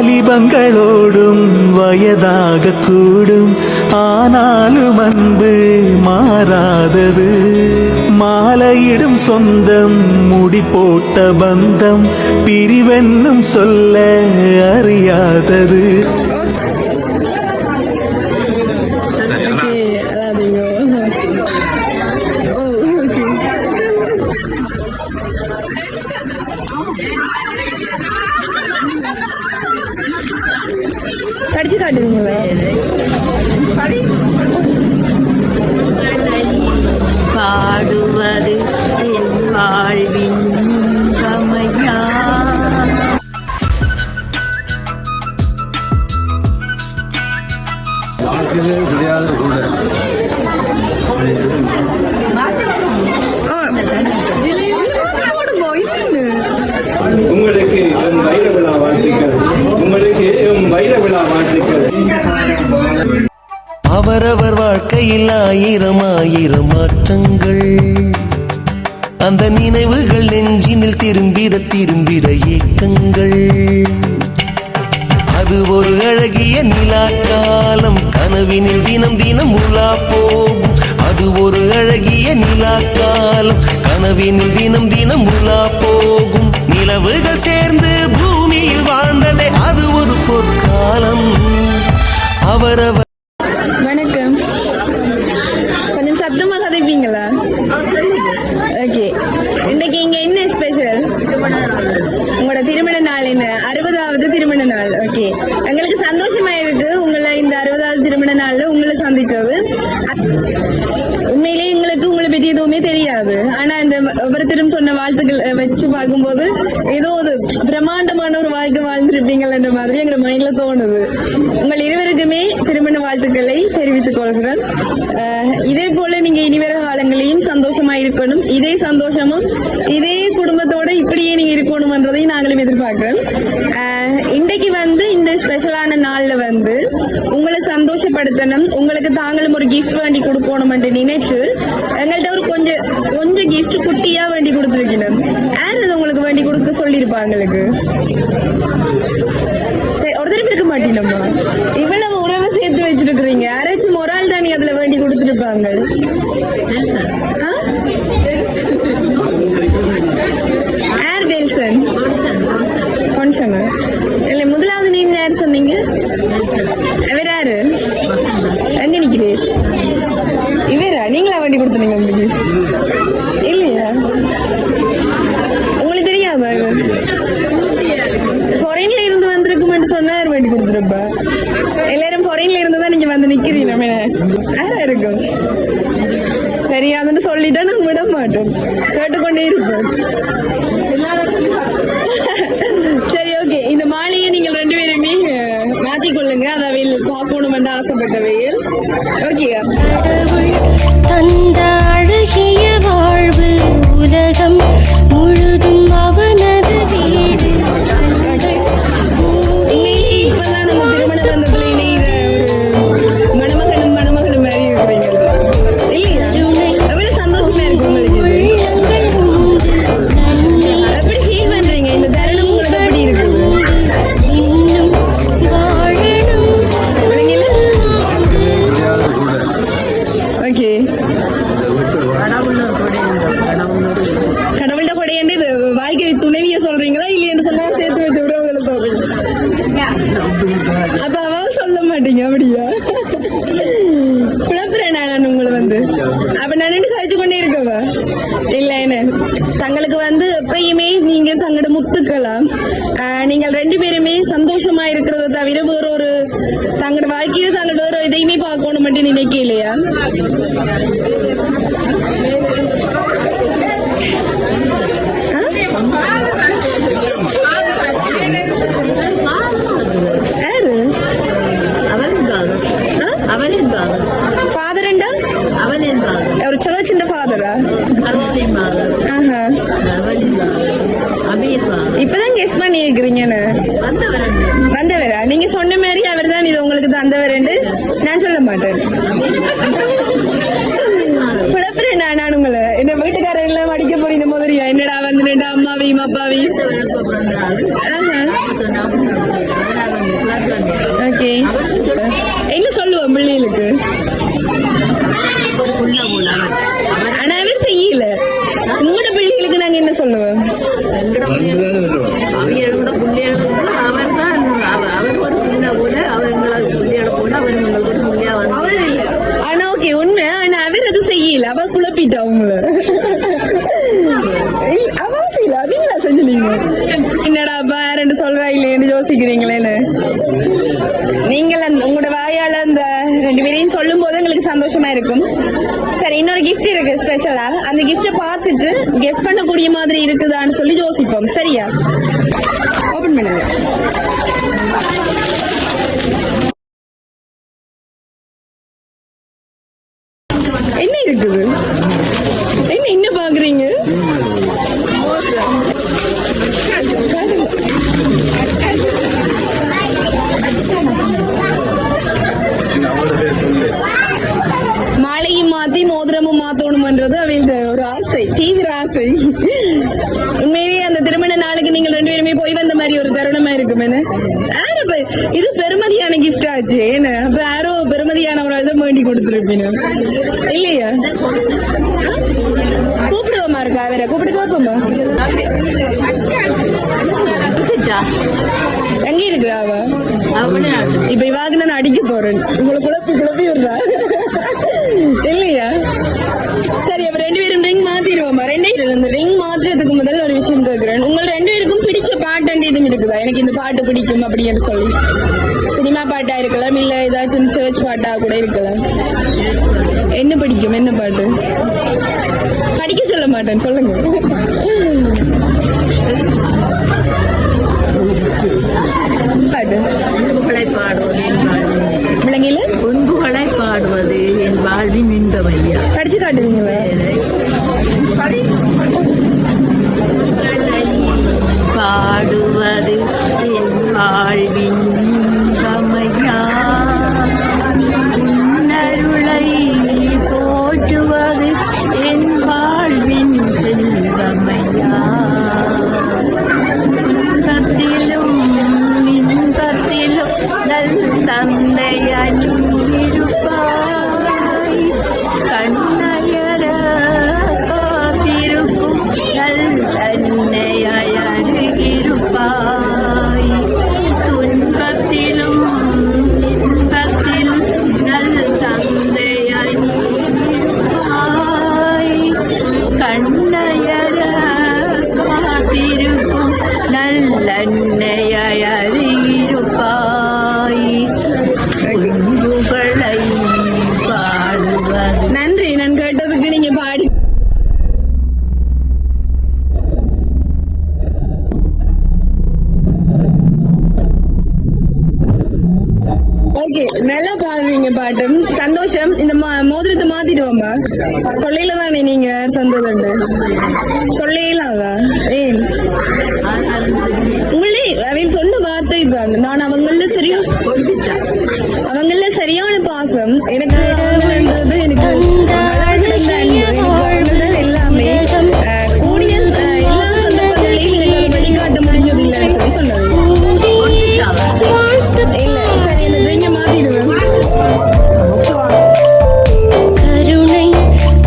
வாலிபங்களோடும் வயதாக கூடும், ஆனாலும் அன்பு மாறாதது. மாலையிடும் சொந்தம், முடி போட்ட பந்தம், பிரிவென்னும் சொல்ல அறியாதது. படிச்சு காட்டுவீங்களா? பாடுவது வாழ்வின் சமையா. உங்களுக்கு வைர விழா வாழ்த்துக்கள். உங்களுக்கு வைர விழா வாழ்த்துக்கள். அவரவர் வாழ்க்கையில் ஆயிரம் ஆயிரம் மாற்றங்கள், அந்த நினைவுகள் நெஞ்சினில் திரும்பிட திரும்பிட ஏக்கங்கள். அது ஒரு அழகிய நிலா காலம், கனவினில் தினம் தினம் உலா போகும். அது ஒரு அழகிய நிலா காலம், கனவினில் தினம் தினம் உலா போகும். நிலவுகள் சேர்ந்து பூமியில் வாழ்ந்ததே அது ஒரு பொற்காலம். அவரவர். வணக்கம், கொஞ்சம் சத்தமா கதைப்பீங்களா? ஓகே, இன்னைக்கு இங்க என்ன ஸ்பெஷல்? உங்களோட திருமண நாள் என்ன? 60வது திருமண நாள். ஓகே, எங்களுக்கு சந்தோஷமா இருக்கு உங்களை இந்த 60வது திருமண நாள்ல உங்களை சந்திச்சது. உண்மையிலேயே எங்களுக்கு உங்களை பற்றி எதுவுமே தெரியாது. ஆனா இந்த ஒவ்வொருத்தரும் சொன்ன வாழ்த்துக்கள் வச்சு பார்க்கும்போது ஏதோ ஒரு பிரம்மாண்டமான ஒரு வாழ்க்கை வாழ்ந்திருப்பீங்கன்ற மாதிரி எங்க மைண்ட்ல தோணுது. உங்கள் இருவருக்குமே திருமண வாழ்த்துக்களை தெரிவித்துக் கொள்கிறேன். இதே போல நீங்க இனிவர காலங்களையும் சந்தோஷமா இருக்கணும். இதே சந்தோஷமும் இதே குடும்பத்தோட இப்படியே நீங்க இருக்கணும்ன்றதையும் நாங்களும் எதிர்பார்க்கிறோம். இன்றைக்கு இந்த ஸ்பெஷலான நாள்ல உங்களை சந்தோஷப்படுத்தணும், உங்களுக்கு தாங்களும் ஒரு கிஃப்ட் வேண்டி கொடுக்கணும் நினைச்சு எங்கள்கிட்ட ஒரு கொஞ்சம் கிஃப்ட் குட்டியா வேண்டி கொடுத்துருக்கணும். யார் அது உங்களுக்கு வேண்டி கொடுக்க சொல்லியிருப்பாங்களுக்கு? ஒருத்தரும் இருக்க மாட்டீங்கம்மா, இவ்வளவு உறவை சேர்த்து வச்சிருக்கிறீங்க. யாராச்சும் ஒரு ஆள் தான் அதுல வேண்டி கொடுத்துருப்பாங்க. ஏர் டெல்சன் கொஞ்சம் இல்ல, முதலாவது நேம் யாரு சொன்னீங்க? வேற யாரு? எங்க நிக்கிறீர்? இவரா? நீங்களா வேண்டி கொடுத்தீங்க உங்களுக்கு? இல்லையா, உங்களுக்கு தெரியாதா? ஃபாரின்ல இருந்து வந்திருக்குமென்று சொன்னா யார் வேண்டி கொடுத்துருப்பா? எல்லாரும் ஃபாரின்ல இருந்துதான் நீங்க வந்து நிக்கிறீங்க. யாரா இருக்கும்? தெரியாதுன்னு சொல்லிட்டா நான் விட மாட்டோம், கேட்டுக்கொண்டே இருப்போம். சரி, ஓகே, இந்த மாலையை நீங்கள் 2 பேருமே மாத்திக்கொள்ளுங்க. அதாவில் பார்க்கணும் என்று ஆசைப்பட்டவையில். ஓகே, தந்த அழகிய வாழ்வு உலகம் முழுதும் அவனது வீடு. மணமகனும் மணமகளும் மாதிரி இருக்கிறீங்க இல்லையா? எவ்வளவு சந்தோஷமா இருக்கு உங்களுக்கு. எப்படி ஃபீல் பண்றீங்க? இந்த தருணம் உங்களுக்கு எப்படி இருக்குது? ஓகே, கடவுள்ட கொடையண்டு இது வாழ்க்கை துணைவிய சொல்றீங்களா இல்லையன்னு சொன்னா சேர்த்து வச்ச உறவுகளை சொல்றீங்க? அப்ப அவ சொல்ல மாட்டீங்க அப்படியா? குழப்பறேன் நான் உங்களை அப்ப நான் கழிச்சு கொண்டே இருக்கவா இல்ல? என்ன தங்களுக்கு எப்பயுமே நீங்க தங்களோட முத்துக்கலாம். நீங்கள் 2 பேருமே சந்தோஷமா இருக்கிறத தவிர வேற ஒரு தங்களோட வாழ்க்கையில தங்களோட வேற எதையுமே பார்க்கணும் மட்டும் நினைக்க இல்லையா? ஃபாதர் அண்டா ஒரு சர்ச்சின் ஃபாதரா? இப்பதான் கெஸ் பண்ணி இருக்கிறீங்கன்னு வந்தவரா? நீங்க சொன்ன மாதிரி அவர் தான் இது உங்களுக்கு தந்தவர் நான் சொல்ல மாட்டேன். குழப்பறேன் நான் உங்களை. என்ன வீட்டுக்காரர் எல்லாம் அடிக்க போறீங்க முதலியா? என்னடா அம்மாவையும் அப்பாவையும் இல்ல அவ குழப்பிட்டா உங்களை அவசியம் நீங்களா செஞ்சீங்க என்னடா பாருன்னு சொல்றா இல்லையன்னு யோசிக்கிறீங்களேன்னு நீங்கள் உங்களோட வாயால அந்த 2 பேரையும் சொல்லும் போது எங்களுக்கு சந்தோஷமா இருக்கும். சரி, இன்னொரு கிஃப்ட் இருக்கு ஸ்பெஷலா. அந்த கிஃப்ட பார்த்துட்டு கெஸ் பண்ணக்கூடிய மாதிரி இருக்குதான்னு சொல்லி யோசிப்போம். சரியா? ஓபன் பண்ணுங்க. என்ன இருக்குது? என்ன பாக்குறீங்க? மாலையும் மாத்தி மோதிரமும் மாத்தணும்ன்றது அவங்கள ஒரு ஆசை, தீவிர ஆசை. உண்மையிலேயே அந்த திருமண நாளுக்கு நீங்கள் 2 பேருமே போய் வந்த மாதிரி ஒரு தருணமா இருக்கும். இது பெருமதியான கிஃப்ட் ஆச்சு. ஏன்னா அப்ப யாரோ பெருமதியான ஒரு இதை வேண்டி கொடுத்துருப்பீங்க இல்லையா? கூப்பிடுவோமா இருக்கா? வேற கூப்பிட்டு கேட்போமா? எங்க இருக்கிறா அவ? இப்ப இவாக நான் அடிக்க போறேன். உங்களை குழப்பி விடுறா இல்லையா? சரி, அப்ப 2 பேரும் ரிங் மாத்திடுவோமா? 2 இந்த ரிங் மாத்துறதுக்கு முதல்ல ஒரு விஷயம் கேட்கிறேன். உங்க 2 பேருக்கும் பிடிச்ச பாட்டு இதுவும் இருக்குதா? எனக்கு இந்த பாட்டு பிடிக்கும் அப்படின்னு சொல்லி. சினிமா பாட்டா இருக்கலாம், இல்ல ஏதாச்சும் சர்ச் பாட்டா கூட இருக்கலாம். என்ன பிடிக்கும்? என்ன பாட்டு? படிக்க சொல்ல மாட்டேன், சொல்லுங்க. பாட்டு விளங்கில ஒன்புகளை பாடுவது என் வாழ்வின் இன்பமையா. படிச்சு காட்டுவீங்களா? பாடுவது என் வாழ்வின் இன்பமையா, உன்னருளை போற்றுவது என் வாழ்வின் செல்வமையா. துன்பத்திலும் இன்பத்திலும் நல் தந்தையாய் இருப்பாய், கண்ணயர காத்திருக்கும் நல் அன்னையாய் அருகிருப்பாய். துன்பத்திலும் இன்பத்திலும் நல் தந்தையாய் இருப்பாய், கண்ணயர காத்திருக்கும் நல்லெண்ணையாய் அறியிருப்பாய். புகழை பாடுவது. நன்றி, நான் கேட்டதுக்கு நீங்க பாடி. ஓகே, நல்லா பாடுறீங்க பாட்டு. சந்தோஷம். இந்த மோதிரத்தை மாத்திடுவோமா? சொல்லையில தானே நீங்க தந்ததுண்டு. சொல்லையிலாவா? ஏன் உங்களே அவங்க சொன்ன வார்த்தை தான். நான் அவங்கள சரியான பாசம். எனக்கு அவங்கன்றது எனக்கு எல்லாமே கூடிய எல்லா சந்தர்ப்பங்களையும் வெளிக்காட்ட முடிஞ்சதில்லை சொல்லி சொன்னது. சரி, இந்த ரிங்க மாத்திடுவேன். கருணை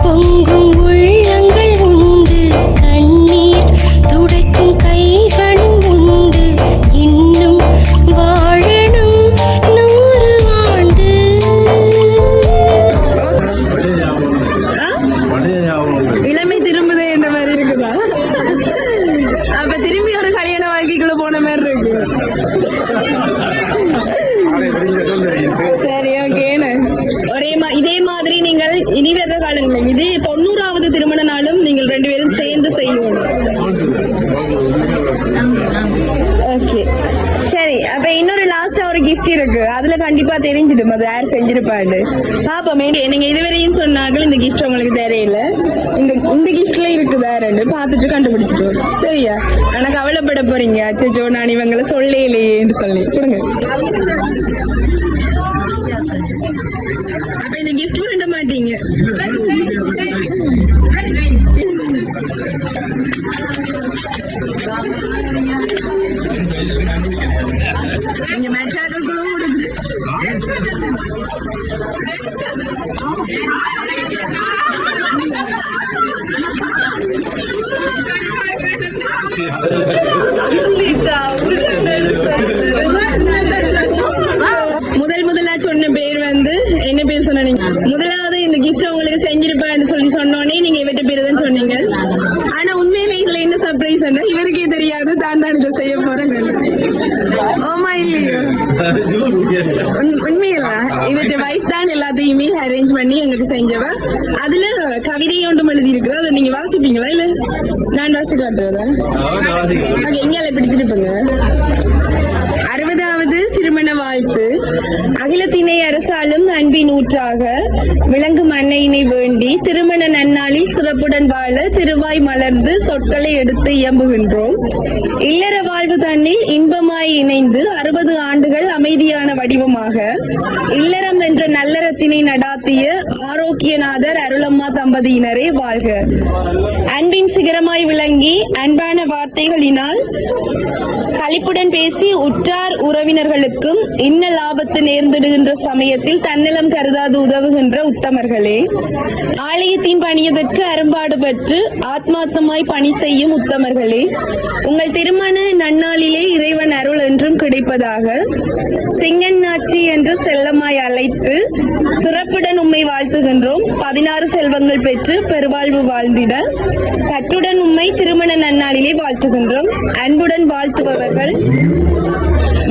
பொங்கும் உள்ளங்கள் உண்டு, கண்ணீர் துடைக்கும் கைகளும் உண்டு, இன்னும் வாழணும் 100 ஆண்டு. இளமை திரும்புதே என்ற மாதிரி இருக்குதா? அப்ப திரும்பி ஒரு கல்யாண வாழ்க்கைக்குள்ள போன மாதிரி இருக்கு. சரி, ஓகேன்னு இதே மாதிரி நீங்கள் இனி வர்ற காலங்களில் இதே 90வது திருமண நாளும் நீங்கள் 2 பேரும் சேர்ந்து செய்யணும். ஓகே, சரி. அப்ப இன்னொரு லாஸ்டா ஒரு கிஃப்ட் இருக்கு. அதுல கண்டிப்பா தெரிஞ்சிடும் அது யார் செஞ்சிருப்பாரு. பாப்போமே. நீங்க இதுவரையும் சொன்னார்கள் இந்த கிஃப்ட் உங்களுக்கு தெரியல. இந்த கிஃப்ட்ல இருக்குதா ரெண்டு பார்த்துட்டு கண்டுபிடிச்சிட்டு. சரியா? ஆனா கவலைப்பட போறீங்க, அச்சோ நான் இவங்களை சொல்லலையேன்னு சொல்லி கொடுங்க. அப்ப இந்த கிஃப்ட் பண்ண மாட்டீங்க. நீங்க மெச்சாக்களுக்குள்ள கொடுக்கு. முதலா சொன்ன பேர் வந்து என்ன பேர் சொன்ன நீங்க? முதலாவது இந்த கிஃப்ட் உங்களுக்கு செஞ்சிருப்பான்னு சொல்லி ஆமா இல்லையோ உண்மையில இவற்ற வைஃப் தான் எல்லாத்தையுமே அரேஞ்ச் பண்ணி எங்களுக்கு செஞ்சவ. அதுல கவிதை ஒன்றும் எழுதி இருக்கிறோம். அதை நீங்க வாசிப்பீங்களா இல்ல நான் வாசிச்சு காட்டுறதா? ஓகே, இங்கே இப்படி திருப்புங்க. 60வது திருமண வாழ்த்து. அகிலத்தினை அரசாலும் அன்பின் ஊற்றாக விளங்கும் அன்னையினை வேண்டி திருமண நன்னாளில் சிறப்புடன் வாழ திருவாய் மலர்ந்து சொற்களை எடுத்து இயம்புகின்றோம். இல்லற வாழ்வு தன்னில் இன்பமாய் இணைந்து 60 ஆண்டுகள் அமைதியான வடிவமாக இல்லறம் என்ற நல்லறத்தினை நடாத்திய ஆரோக்கியநாதர் அருளம்மா தம்பதியினரே வாழ்க. அன்பின் சிகரமாய் விளங்கி அன்பான வார்த்தைகளினால் களிப்புடன் பேசி உற்றார் உறவினர்களுக்கும் இன்ன லாபத்து நேர்ந்திடுகின்ற சமயத்தில் தன்னலம் கருதாது உதவுகின்ற உத்தமர்களே, ஆலயத்தின் பணியதற்கு அரும்பாடு பெற்று ஆத்மார்த்தமாய் பணி செய்யும் உத்தமர்களே, உங்கள் திருமண நன்னாளிலே இறைவன் அருள் என்றும் கிடைப்பதாக சிங்கன் நாச்சி என்று செல்லமாய் அழைத்து சிறப்புடன் உம்மை வாழ்த்துகின்றோம். 16 செல்வங்கள் பெற்று பெருவாழ்வு வாழ்ந்திட பற்றுடன் உம்மை திருமண நன்னாளிலே வாழ்த்துகின்றோம். அன்புடன் வாழ்த்துபவர்கள்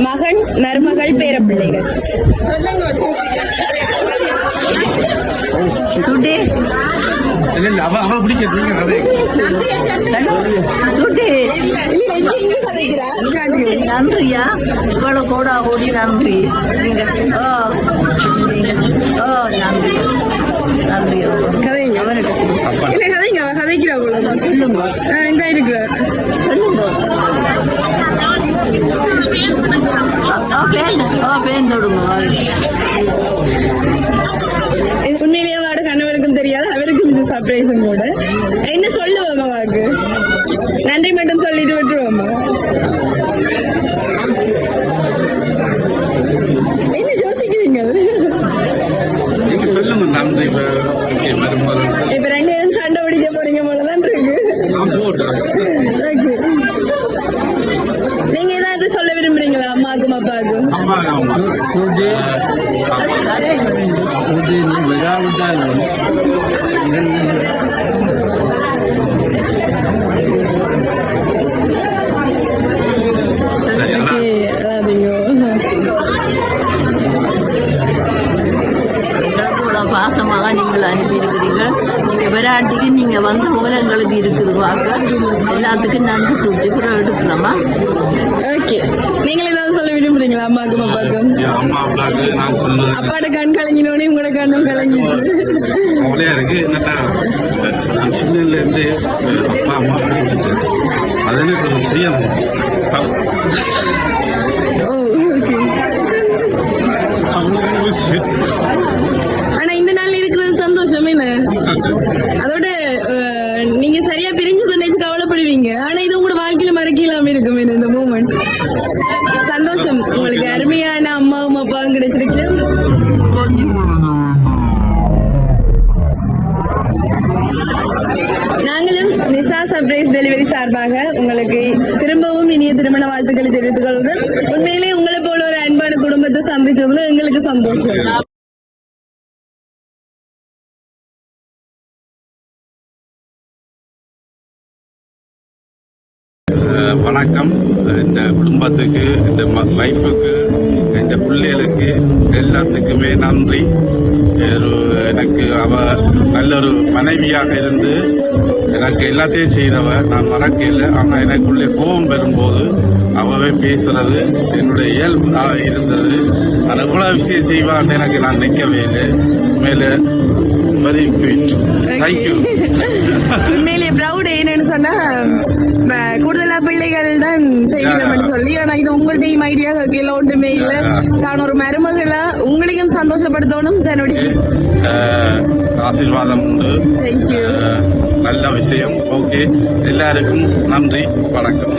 மகன், மருமகள், பேரப்பிள்ளைகள். நன்றியா, இவ்வளவு கூட ஓடி நன்றி. நீங்க நன்றி நன்றி. கதைங்க இல்ல கதைங்க கதைக்கிறா போல இந்த இருக்கிற உண்மையிலேயே அவரோட கணவருக்கும் தெரியாது, அவருக்கும் இது சர்ப்ரைஸும் கூட. என்ன சொல்லுவோம் அம்மாவுக்கு? நன்றி மட்டும் சொல்லிட்டு விட்டுருவோம்மா. என்ன யோசிக்கிறீங்க? இப்ப 2 பேரும் சண்டை பிடிக்க போறீங்க போலதான் இருக்கு. நீங்க ஏதாவது சொல்ல விரும்புறீங்களா அம்மாக்கும் அப்பாவுக்கும்? பாசமாக நீங்கள் அனுப்பியிருக்கிறீர்கள். நீங்க விராட்டிக்கு நீங்க வந்த போல எங்களுக்கு இருக்குது பார்க்க. எல்லாத்துக்கும் நன்றி சொல்லி கூட எடுக்கலாமா? ஓகே, நீங்கள் ஏதாவது சொல்ல விரும்புறீங்களா அம்மாக்கும் அப்பாவுக்கும்? அப்பாட கண் கலங்கினோடனே உங்களோட கண்ணும் கலங்கிட்டு இருக்கு. நான் சின்னல இருந்து அப்பா அம்மா அது எனக்கு ஒரு பிரியம். ஆனா இந்த நாள் இருக்கிறது சந்தோஷம் என்ன? அதோட நீங்க சரியா பிரிஞ்சு நினைச்சு கவலைப்படுவீங்க. ஆனா இது உங்களோட வாழ்க்கையில மறக்கலாம இருக்கும் இந்த மூமெண்ட். சந்தோஷம், உங்களுக்கு அருமையான அம்மாவும் அப்பாவும் கிடைச்சிருக்கு. நாங்களும் நிசா சர்ப்ரைஸ் டெலிவரி சார்பாக உங்களுக்கு திரும்பவும் இனிய திருமண வாழ்த்துக்களை தெரிவித்துக் கொள்கிறோம். உண்மையிலே உங்களை போல ஒரு அன்பான குடும்பத்தை சந்திச்சதுல எங்களுக்கு சந்தோஷம். வணக்கம். இந்த குடும்பத்துக்கு, இந்த வைஃபுக்கு, இந்த பிள்ளைகளுக்கு எல்லாத்துக்குமே நன்றி. எனக்கு அவ நல்ல ஒரு மனைவியாக இருந்து எனக்கு எல்லாத்தையும் செய்தவ நான் மறக்கல. ஆனால் எனக்குள்ளே கோபம் பெறும்போது அவவே பேசுறது என்னுடைய இயல்பாக இருந்தது. அது எவ்வளோ விஷயம் செய்வான்னு எனக்கு நான் நிற்கவே இல்லை. மேலே வெரி குட். தேங்க்யூ. உண்மையிலே ப்ரௌட். என்னன்னு சொன்னா கூடுதலா பிள்ளைகள் தான் செய்யணும்னு சொல்லி, ஆனா இது உங்கள்டையும் ஐடியா கேட்கல ஒன்றுமே இல்ல. தான் ஒரு மருமகளா உங்களையும் சந்தோஷப்படுத்தணும். தன்னுடைய ஆசீர்வாதம் உண்டு. தேங்க்யூ. நல்ல விஷயம். ஓகே, எல்லாருக்கும் நன்றி, வணக்கம்.